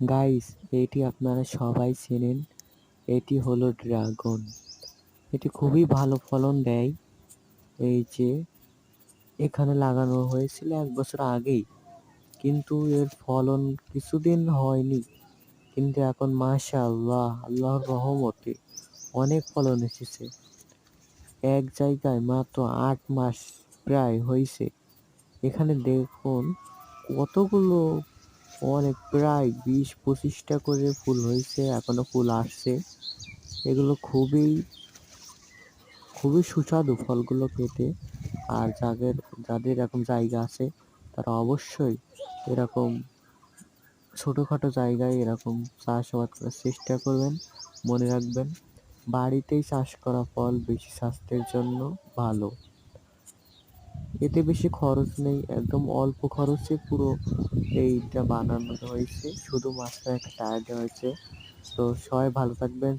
Guys, এটি আপনারা সবাই চেনেন। এটি হলো ড্রাগন। এটি খুবই ভালো ফলন দেয়। এই যে এখানে লাগানো হয়েছিল ১ বছর আগেই। কিন্তু এর ফলন কিছুদিন হয়নি। কিন্তু এখন মাশাআল্লাহ, আল্লাহর রহমতে অনেক ফলন এসেছে। এক জায়গায় মাত্র ৮ মাস প্রায় হইছে। এখানে দেখুন কতগুলো, অনেক প্রায় ২০-২৫ টা করে ফুল হইছে, এখনো ফুল আসছে। এগুলো খুবই সুস্বাদু ফলগুলো খেতে। আর যাদের এরকম জায়গা আছে তারা অবশ্যই এরকম ছোটখাটো জায়গায় এরকম চাষাবাদ করার চেষ্টা করবেন। মনে রাখবেন, বাড়িতেই চাষ করা ফল বেশি স্বাস্থ্যের জন্য ভালো। এতে বেশি খরচ নেই, একদম অল্প খরচে পুরো এইটা বানানো হয়েছে। শুধু মাঝখানে একটা টায়ার দেওয়া হয়েছে। তো সবাই ভালো থাকবেন।